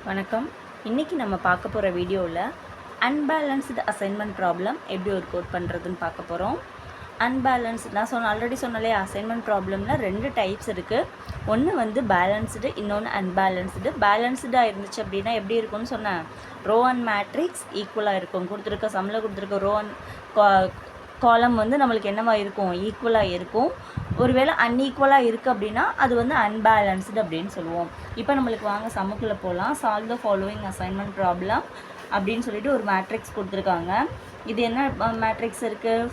வணக்கம். இன்றைக்கி நம்ம பார்க்க போகிற வீடியோவில் அன்பேலன்ஸ்டு அசைன்மெண்ட் ப்ராப்ளம் எப்படி ஒர்க் அவுட் பண்ணுறதுன்னு பார்க்க போகிறோம். நான் ஆல்ரெடி சொன்னாலே அசைன்மெண்ட் ப்ராப்ளமில் 2 டைப்ஸ் இருக்குது. ஒன்று வந்து பேலன்ஸ்டு, இன்னொன்று அன்பேலன்ஸ்டு. பேலன்ஸ்டாக இருந்துச்சு அப்படின்னா எப்படி இருக்கும்னு சொன்னேன், ரோ அண்ட் மேட்ரிக்ஸ் ஈக்குவலாக இருக்கும். கொடுத்துருக்க ரோ அண்ட் காலம் வந்து நம்மளுக்கு என்னவா இருக்கும், ஈக்குவலாக இருக்கும். ஒருவேளை அன்ஈக்குவலாக இருக்குது அப்படின்னா அது வந்து அன்பேலன்ஸ்டு அப்படின்னு சொல்லுவோம். இப்போ நம்மளுக்கு வாங்க சம்முக்குள்ளே போகலாம். Solve the following assignment problem அப்படின்னு சொல்லிட்டு ஒரு மேட்ரிக்ஸ் கொடுத்துருக்காங்க. இது என்ன மேட்ரிக்ஸ் இருக்குது,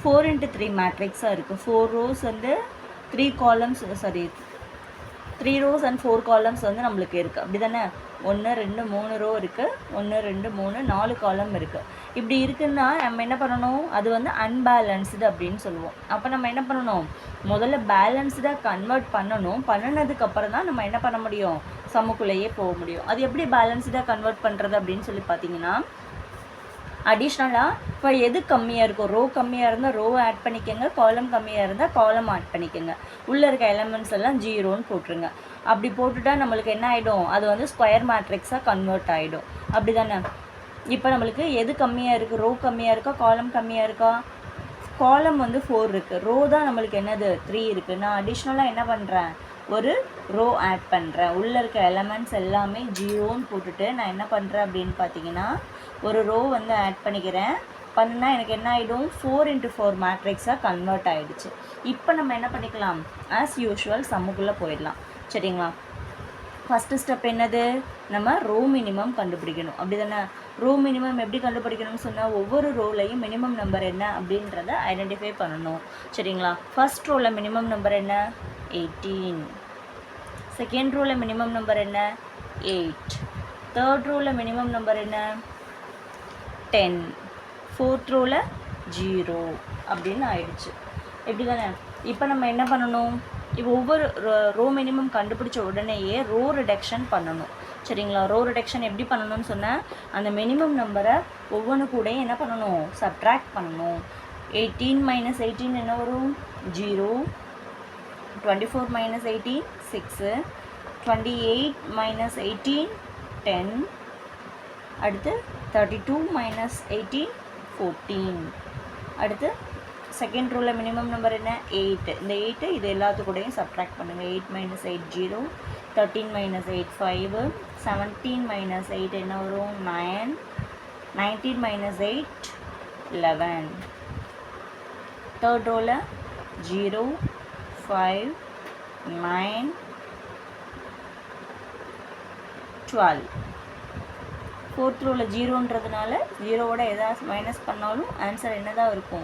4x3 மேட்ரிக்ஸாக இருக்குது. 4 rows வந்து 3 columns, 3 rows and 4 columns வந்து நம்மளுக்கு இருக்குது. அப்படி தானே, 1 2 3 ரோ இருக்குது, 1 2 3 4 காலம் இருக்குது. இப்படி இருக்குன்னா நம்ம என்ன பண்ணணும், அது வந்து அன்பேலன்ஸ்டு அப்படின்னு சொல்லுவோம். அப்போ நம்ம என்ன பண்ணணும், முதல்ல பேலன்ஸ்டாக கன்வெர்ட் பண்ணணும். பண்ணினதுக்கப்புறம் தான் நம்ம என்ன பண்ண முடியும், சம்முக்குள்ளேயே போக முடியும். அது எப்படி பேலன்ஸ்டாக கன்வெர்ட் பண்ணுறது அப்படின்னு சொல்லி பார்த்தீங்கன்னா, அடிஷ்னலாக இப்போ எது கம்மியாக இருக்கும், ரோ கம்மியாக இருந்தால் ரோவை ஆட் பண்ணிக்கோங்க, காலம் கம்மியாக இருந்தால் காலம் ஆட் பண்ணிக்கோங்க. உள்ளே இருக்க எலமெண்ட்ஸ் எல்லாம் 0ன்னு போட்டுருங்க. அப்படி போட்டுட்டா நம்மளுக்கு என்ன ஆகிடும், அது வந்து ஸ்கொயர் மேட்ரிக்ஸாக கன்வெர்ட் ஆகிடும். அப்படி தானே. இப்போ நம்மளுக்கு எது கம்மியாக இருக்குது, ரோ கம்மியாக இருக்கா, காலம் கம்மியாக இருக்கா, காலம் வந்து 4 இருக்குது, ரோ தான் நம்மளுக்கு என்னது 3 இருக்குது. நான் அடிஷ்னலாக என்ன பண்ணுறேன், ஒரு ரோ ஆட் பண்ணுறேன். உள்ளே இருக்க எலமெண்ட்ஸ் எல்லாமே 0ன்னு போட்டுட்டு நான் என்ன பண்ணுறேன் அப்படின்னு பார்த்தீங்கன்னா, ஒரு ரோ வந்து ஆட் பண்ணால் எனக்கு என்ன ஆகிடும், 4x4 மேட்ரிக்ஸாக கன்வெர்ட் ஆகிடுச்சு. இப்போ நம்ம என்ன பண்ணிக்கலாம், ஆஸ் யூஷுவல் சம்முக்குள்ளே போயிடலாம். சரிங்களா. ஃபஸ்ட்டு ஸ்டெப் என்னது, நம்ம ரோ மினிமம் கண்டுபிடிக்கணும். அப்படி தானே. ரோ மினிமம் எப்படி கண்டுபிடிக்கணும்னு சொன்னால், ஒவ்வொரு ரோலையும் மினிமம் நம்பர் என்ன அப்படின்றத ஐடென்டிஃபை பண்ணணும். சரிங்களா. ஃபஸ்ட் ரோவில் மினிமம் நம்பர் என்ன, 18. செகண்ட் ரோவில் மினிமம் நம்பர் என்ன, 8. தேர்ட் ரோவில் மினிமம் நம்பர் என்ன, 10. ஃபோர்த் ரோவில் 0 அப்படின்னு ஆயிடுச்சு. எப்படி தானே. இப்போ நம்ம என்ன பண்ணணும், இப்போ ஒவ்வொரு ரோ மினிமம் கண்டுபிடிச்ச உடனேயே ரோ ரிடக்ஷன் பண்ணணும். சரிங்களா. ரோ ரிடக்ஷன் எப்படி பண்ணணும்னு சொன்னால், அந்த மினிமம் நம்பரை ஒவ்வொன்று கூட என்ன பண்ணணும், சப்ட்ராக்ட் பண்ணணும். 18 - 18 என்ன வரும், 0. 24 - 18 6. 28 - 18 10. அடுத்து 32 - 18 14. அடுத்து செகண்ட் ரோவில் மினிமம் நம்பர் என்ன, 8. இந்த 8 இது எல்லாத்துக்கூடையும் சப்ட்ராக்ட் பண்ணுங்கள். 8 - 8 0. 13 - 8 5. 17 - 8 என்ன வரும், 9. 19 - 8 11. தேர்ட் ரோவில் 0 5 9 12. ஃபோர்த் ரோவில் 0ன்றதுனால 0வோட எதாவது மைனஸ் பண்ணாலும் ஆன்சர் என்ன தான் இருக்கும்,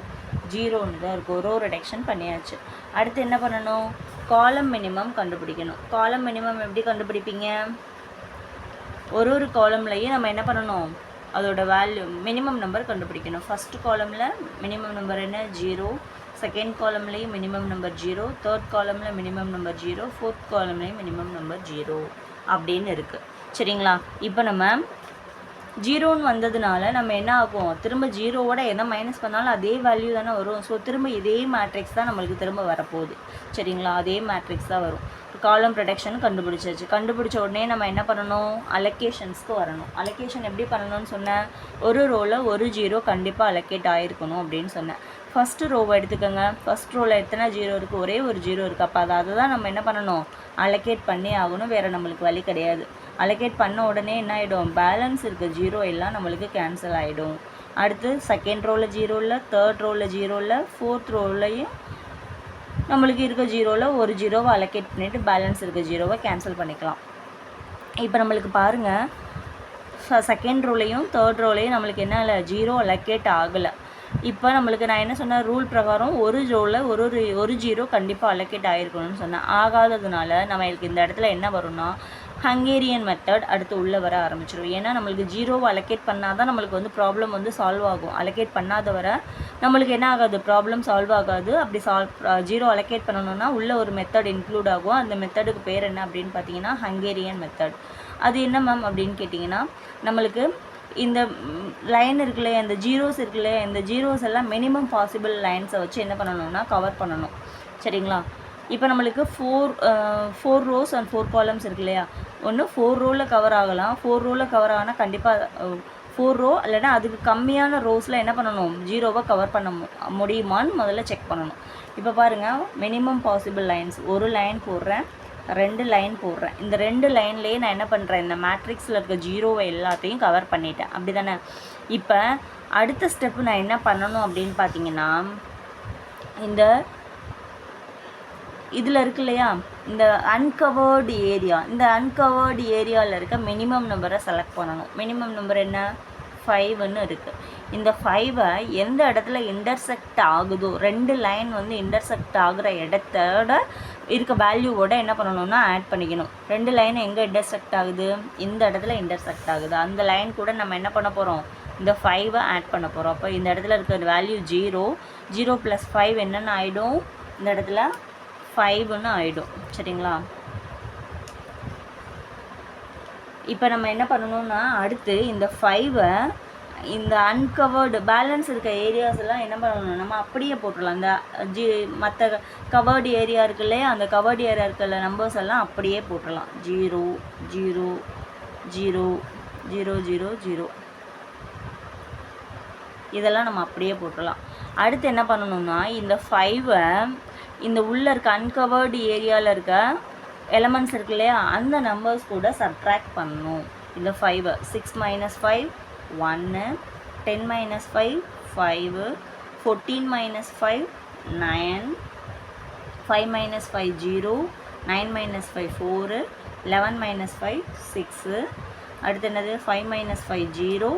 0ன்னு தான் இருக்கும். ரோ ரிடக்ஷன் பண்ணியாச்சு. அடுத்து என்ன பண்ணணும், காலம் மினிமம் கண்டுபிடிக்கணும். காலம் மினிமம் எப்படி கண்டுபிடிப்பீங்க, ஒரு காலம்லையும் நம்ம என்ன பண்ணணும், அதோட வேல்யூ மினிமம் நம்பர் கண்டுபிடிக்கணும். ஃபஸ்ட்டு காலமில் மினிமம் நம்பர் என்ன, 0. செகண்ட் காலம்லேயும் மினிமம் நம்பர் 0. தேர்ட் காலமில் மினிமம் நம்பர் 0. ஃபோர்த் காலம்லேயும் மினிமம் நம்பர் 0 அப்படின்னு இருக்குது. சரிங்களா. இப்போ நம்ம 0ன்னு வந்ததுனால நம்ம என்ன ஆகும், திரும்ப 0வோட எதை மைனஸ் பண்ணாலும் அதே வேல்யூ தானே வரும். ஸோ திரும்ப இதே மேட்ரிக்ஸ் தான் நம்மளுக்கு திரும்ப வரப்போகுது. சரிங்களா. அதே மேட்ரிக்ஸ் தான் வரும். காலம் ப்ரொடக்ஷன் கண்டுபிடிச்சாச்சு. கண்டுபிடிச்ச உடனே நம்ம என்ன பண்ணணும், அலோகேஷன்ஸ்க்கு வரணும். அலோகேஷன் எப்படி பண்ணணும்னு சொன்னேன், ஒரு ரோவில் ஒரு 0 கண்டிப்பாக அலோகேட் ஆகிருக்கணும் அப்படின்னு சொன்னேன். ஃபஸ்ட்டு ரோவை எடுத்துக்கோங்க. ஃபஸ்ட் ரோவில் எத்தனை 0 இருக்குது, ஒரே ஒரு 0 இருக்குது. அப்போ அதை தான் நம்ம என்ன பண்ணணும், அலோகேட் பண்ணி ஆகணும். வேறு நம்மளுக்கு வழி கிடையாது. அலோகேட் பண்ண உடனே என்ன ஆகிடும், பேலன்ஸ் இருக்க 0 எல்லாம் நம்மளுக்கு கேன்சல் ஆகிடும். அடுத்து செகண்ட் ரோவில் 0 இல்லை, தேர்ட் ரோவில் 0 இல்லை, ஃபோர்த் ரோவிலையும் நம்மளுக்கு இருக்க 0வில் ஒரு 0வை அலோகேட் பண்ணிவிட்டு பேலன்ஸ் இருக்க 0வை கேன்சல் பண்ணிக்கலாம். இப்போ நம்மளுக்கு பாருங்கள், செகண்ட் ரோலையும் தேர்ட் ரோலையும் நம்மளுக்கு என்ன இல்லை, 0 அலோகேட் ஆகலை. இப்போ நம்மளுக்கு நான் என்ன சொன்னேன், ரூல் பிரகாரம் ஒரு ரோவில் ஒரு 0 கண்டிப்பாக அலோகேட் ஆகிருக்கணும்னு சொன்னேன். ஆகாததுனால நம்மளுக்கு இந்த இடத்துல என்ன வரும்னா, ஹங்கேரியன் மெத்தட் அடுத்து உள்ளே வர ஆரம்பிச்சிடும். ஏன்னா நம்மளுக்கு 0வை அலோகேட் பண்ணால் தான் நம்மளுக்கு வந்து ப்ராப்ளம் வந்து சால்வ் ஆகும். அலோகேட் பண்ணாத வர நம்மளுக்கு என்ன ஆகாது, ப்ராப்ளம் சால்வ் ஆகாது. அப்படி 0 அலோகேட் பண்ணணும்னா உள்ளே ஒரு மெத்தட் இன்க்ளூட் ஆகும். அந்த மெத்தடுக்கு பேர் என்ன அப்படின்னு பார்த்தீங்கன்னா, ஹங்கேரியன் மெத்தட். அது என்ன மேம் அப்படின்னு கேட்டிங்கன்னா, நம்மளுக்கு இந்த லைன் இருக்குல்ல, இந்த ஜீரோஸ் இருக்குல்ல, இந்த ஜீரோஸ் எல்லாம் மினிமம் பாசிபிள் லைன்ஸை வச்சு என்ன பண்ணணும்னா கவர் பண்ணணும். சரிங்களா. இப்போ நம்மளுக்கு ஃபோர் ரோஸ் அண்ட் 4 காலம்ஸ் இருக்கு இல்லையா, ஒன்று 4 ரோவில் கவர் ஆகலாம். 4 ரோவில் கவர் ஆனால் கண்டிப்பாக 4 ரோ இல்லைன்னா அதுக்கு கம்மியான ரோஸில் என்ன பண்ணணும், 0வை கவர் பண்ண முடியுமான்னு முதல்ல செக் பண்ணணும். இப்போ பாருங்கள், மினிமம் பாசிபிள் லைன்ஸ், ஒரு லைன் போடுறேன், 2 லைன் போடுறேன். இந்த 2 லைன்லேயே நான் என்ன பண்ணுறேன், இந்த மேட்ரிக்ஸில் இருக்க 0வை எல்லாத்தையும் கவர் பண்ணிட்டேன். அப்படி தானே? இப்போ அடுத்த ஸ்டெப்பு நான் என்ன பண்ணணும் அப்படின்னு பார்த்தீங்கன்னா, இந்த இதில் இருக்கு இல்லையா, இந்த அன்கவர்டு ஏரியா, இந்த அன்கவர்டு ஏரியாவில் இருக்க மினிமம் நம்பரை செலக்ட் பண்ணணும். மினிமம் நம்பர் என்ன, 5ன்னு இருக்குது. இந்த 5வை எந்த இடத்துல இன்டர்செக்ட் ஆகுதோ, 2 லைன் வந்து இன்டர்செக்ட் ஆகுற இடத்தோட இருக்க வேல்யூவோட என்ன பண்ணணும்னா ஆட் பண்ணிக்கணும். 2 லைன் எங்கே இன்டர்செக்ட் ஆகுது, இந்த இடத்துல இன்டர்செக்ட் ஆகுது. அந்த லைன் கூட நம்ம என்ன பண்ண போகிறோம், இந்த 5வை ஆட் பண்ண போகிறோம். அப்போ இந்த இடத்துல இருக்கிற வேல்யூ 0, 0 + 5 என்னென்னு ஆகிடும், இந்த இடத்துல 5ன்னு ஆகிடும். சரிங்களா? இப்போ நம்ம என்ன பண்ணணும்னா, அடுத்து இந்த 5வை இந்த அன்கவர்டு பேலன்ஸ் இருக்க ஏரியாஸ் எல்லாம் என்ன பண்ணணும், நம்ம அப்படியே போட்டுடலாம். இந்த மற்ற கவர்டு ஏரியா இருக்கு இல்லையா, அந்த கவர்டு ஏரியா இருக்கிற நம்பர்ஸ் எல்லாம் அப்படியே போட்டுடலாம். 0 0 0 0 0 0 இதெல்லாம் நம்ம அப்படியே போட்டுடலாம். அடுத்து என்ன பண்ணணும்னா, இந்த 5வை இந்த உள்ளே இருக்க அன்கவர்டு ஏரியாவில் இருக்க எலமெண்ட்ஸ் இருக்கு இல்லையா, அந்த நம்பர்ஸ் கூட சப்ட்ராக்ட் பண்ணணும். இந்த 5வை 6 - 5 1, 10 - 5 5, 14 - 5 9, 5 - 5 0, 9 - 5 4, 11 - 5 6. அடுத்து என்னது, 5 - 5 0,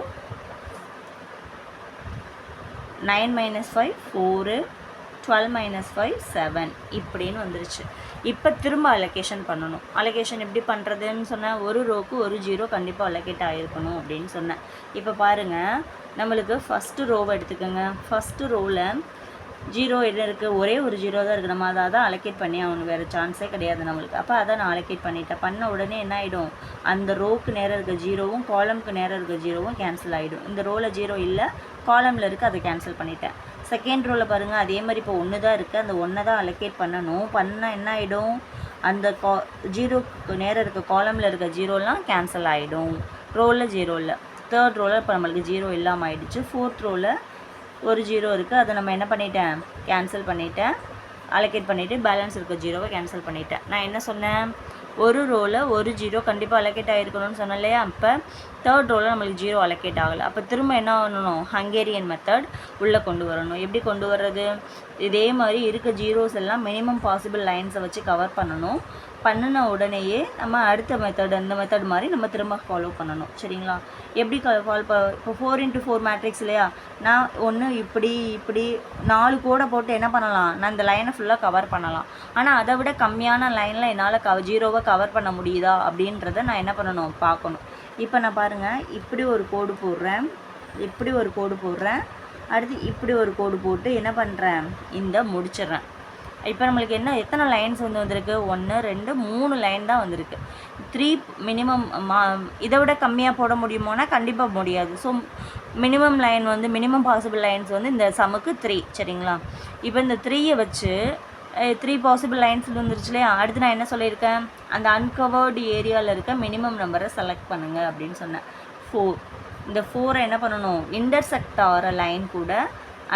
9 - 5 4, 12 - 5 7 இப்படின்னு வந்துருச்சு. இப்போ திரும்ப அலோகேஷன் பண்ணணும். அலோகேஷன் எப்படி பண்ணுறதுன்னு சொன்னேன், ஒரு ரோக்கு ஒரு 0 கண்டிப்பாக அலோகேட் ஆகிருக்கணும் அப்படின்னு சொன்னேன். இப்போ பாருங்கள், நம்மளுக்கு ஃபஸ்ட்டு ரோவை எடுத்துக்கோங்க. ஃபஸ்ட்டு ரோவில் 0 என்ன இருக்குது, ஒரே ஒரு 0 தான் இருக்குது. நம்ம அதை தான் அலோகேட் பண்ணி ஆகணும், வேறு சான்ஸே கிடையாது நம்மளுக்கு. அப்போ அதை நான் அலோகேட் பண்ணிட்டேன். பண்ண உடனே என்ன ஆகிடும், அந்த ரோக்கு நேரம் இருக்க 0வும் காலமுக்கு நேரம் இருக்க 0வும் கேன்சல் ஆகிடும். இந்த ரோவில் 0 இல்லை, காலமில் இருக்குது, அதை கேன்சல் பண்ணிட்டேன். செகண்ட் ரோவில் பாருங்கள், அதே மாதிரி இப்போ 1 தான் இருக்குது, அந்த 1 தான் அலோகேட் பண்ணணும். பண்ணால் என்ன ஆகிடும், அந்த 0க்கு நேரம் இருக்க காலமில் இருக்க 0லாம் கேன்சல் ஆகிடும். ரோவில் 0 இல்லை. தேர்ட் ரோவில் இப்போ நம்மளுக்கு 0 இல்லாமல் ஆகிடுச்சு. ஃபோர்த் ரோவில் ஒரு 0 இருக்குது, அதை நம்ம என்ன பண்ணிட்டேன், கேன்சல் பண்ணிட்டேன். அலோகேட் பண்ணிவிட்டு பேலன்ஸ் இருக்க 0வை கேன்சல் பண்ணிட்டேன். நான் என்ன சொன்னேன், ஒரு ரோவில் ஒரு 0 கண்டிப்பாக அலோகேட் ஆகிருக்கணும்னு சொன்னேன் இல்லையா. அப்போ தேர்ட் ரோவில் நம்மளுக்கு 0 அலோகேட் ஆகலை. அப்போ திரும்ப என்ன பண்ணணும், ஹங்கேரியன் மெத்தட் உள்ளே கொண்டு வரணும். எப்படி கொண்டு வர்றது, இதே மாதிரி இருக்க 0s எல்லாம் மினிமம் பாசிபிள் லைன்ஸை வச்சு கவர் பண்ணணும். பண்ணின உடனேயே நம்ம அடுத்த மெத்தட், அந்த மெத்தட் மாதிரி நம்ம திரும்ப ஃபாலோ பண்ணணும். சரிங்களா? எப்படி இப்போ 4 × 4 மேட்ரிக்ஸ் இல்லையா, நான் ஒன்று இப்படி 4 கோடை போட்டு என்ன பண்ணலாம், நான் இந்த லைனை ஃபுல்லாக கவர் பண்ணலாம். ஆனால் அதை விட கம்மியான லைனில் என்னால் 0வை கவர் பண்ண முடியுதா அப்படின்றத நான் என்ன பண்ணணும், பார்க்கணும். இப்போ நான் பாருங்கள், இப்படி ஒரு கோடு போடுறேன், இப்படி ஒரு கோடு போடுறேன், அடுத்து இப்படி ஒரு கோடு போட்டு என்ன பண்ணுறேன், இந்த முடிச்சிடுறேன். இப்போ நம்மளுக்கு என்ன, எத்தனை லைன்ஸ் வந்திருக்கு, 1 2 3 லைன் தான் வந்திருக்கு. 3 மினிமம். இதை விட கம்மியாக போட முடியுமோனா கண்டிப்பாக முடியாது. ஸோ மினிமம் லைன் வந்து மினிமம் பாசிபிள் லைன்ஸ் வந்து இந்த சமுக்கு 3. சரிங்களா? இப்போ இந்த 3யை வச்சு 3 பாசிபிள் லைன்ஸ் வந்துருச்சு இல்லையா. அடுத்து நான் என்ன சொல்லியிருக்கேன், அந்த அன்கவர்டு ஏரியாவில் இருக்க மினிமம் நம்பரை செலக்ட் பண்ணுங்கள் அப்படின்னு சொன்னேன். 4. இந்த 4ஐ என்ன பண்ணணும், இன்டர்செக்ட் ஆகிற லைன் கூட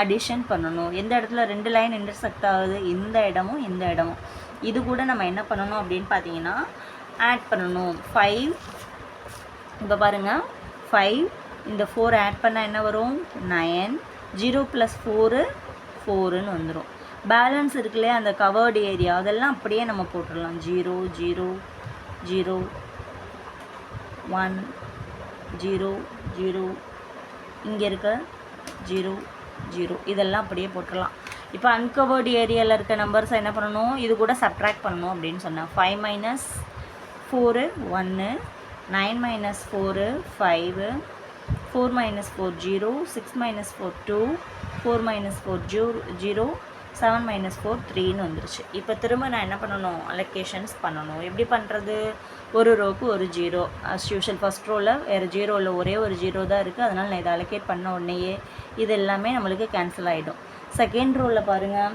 அடிஷன் பண்ணணும். எந்த இடத்துல 2 லைன் இன்டர்செக்ட் ஆகுது, இந்த இடமும் இந்த இடமும், இது கூட நம்ம என்ன பண்ணணும் அப்படின்னு பார்த்தீங்கன்னா ஆட் பண்ணணும். 5. இப்போ பாருங்கள், 5 இந்த 4 ஆட் பண்ணால் என்ன வரும், 9. 0 + 4 4ன்னு வந்துடும். பேலன்ஸ் இருக்குல்லையே அந்த கவர்டு ஏரியா, அதெல்லாம் அப்படியே நம்ம போட்டுடலாம். 0 0 0 1 0 0, இங்கே இருக்க 0 0, இதெல்லாம் அப்படியே போட்டுடலாம். இப்போ அன்கவர்டு ஏரியாவில் இருக்க நம்பர்ஸை என்ன பண்ணணும், இது கூட சப்ட்ராக்ட் பண்ணணும் அப்படின்னு சொன்னேன். 5 - 4 1, 9 - 4 5, 4 - 4 0, 6 - 4 2, 4 - 4 0, 7 - 4 3ன்னு வந்துருச்சு. இப்போ திரும்ப நான் என்ன பண்ணணும், அலோகேஷன்ஸ் பண்ணணும். எப்படி பண்ணுறது, ஒரு ரோக்கு ஒரு 0 அஸ் யூஷுவல். ஃபஸ்ட் ரோவில் வேறு 0 ஒரே ஒரு 0 தான் இருக்குது, அதனால் நான் இதை அலோகேட் பண்ண உடனேயே இது எல்லாமே நம்மளுக்கு கேன்சல் ஆகிடும். செகண்ட் ரோவில் பாருங்கள்,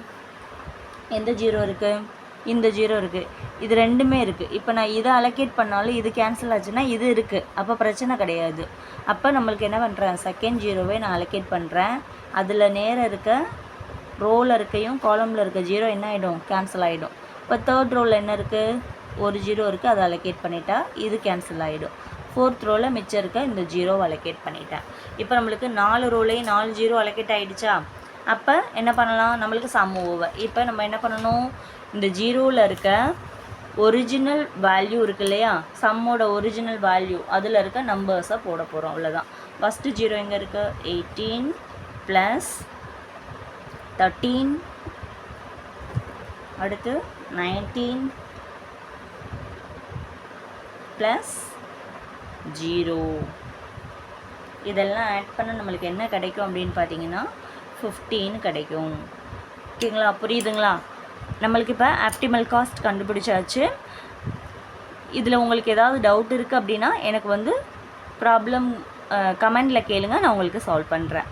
எந்த 0 இருக்குது, இந்த 0 இருக்குது, இது ரெண்டுமே இருக்குது. இப்போ நான் இதை அலோகேட் பண்ணாலும் இது கேன்சல் ஆச்சுன்னா இது இருக்குது, அப்போ பிரச்சனை கிடையாது. அப்போ நம்மளுக்கு என்ன பண்ணுறேன், செகண்ட் 0வை நான் அலோகேட் பண்ணுறேன். அதில் நேராக இருக்க ரோவில் இருக்கையும் காலமில் இருக்க 0 என்ன ஆகிடும், கேன்சல் ஆகிடும். இப்போ தேர்ட் ரோவில் என்ன இருக்குது, ஒரு 0 இருக்குது, அதை அலோகேட் பண்ணிட்டா இது கேன்சல் ஆகிடும். ஃபோர்த் ரோவில் மிச்சம் இருக்க இந்த 0வை அலோகேட் பண்ணிட்டேன். இப்போ நம்மளுக்கு 4 ரோலையும் 4 0 அலோகேட் ஆகிடுச்சா. அப்போ என்ன பண்ணலாம், நம்மளுக்கு சம் ஓவர். இப்போ நம்ம என்ன பண்ணணும், இந்த 0வில் இருக்க ஒரிஜினல் வேல்யூ இருக்குது இல்லையா, சம்மோட ஒரிஜினல் வேல்யூ, அதில் இருக்க நம்பர்ஸை போட போகிறோம், அவ்வளோதான். ஃபஸ்ட்டு 0 எங்கே இருக்குது, 18 + 13, அடுத்து 19 + 0. இதெல்லாம் ஆட் பண்ண நம்மளுக்கு என்ன கிடைக்கும் அப்படின்னு பார்த்தீங்கன்னா 15 கிடைக்கும். ஓகேங்களா, புரியுதுங்களா? நம்மளுக்கு இப்போ ஆப்டிமல் காஸ்ட் கண்டுபிடிச்சாச்சு. இதில் உங்களுக்கு ஏதாவது டவுட் இருக்குது அப்படின்னா எனக்கு ப்ராப்ளம் கமெண்டில் கேளுங்க, நான் உங்களுக்கு சால்வ் பண்ணுறேன்.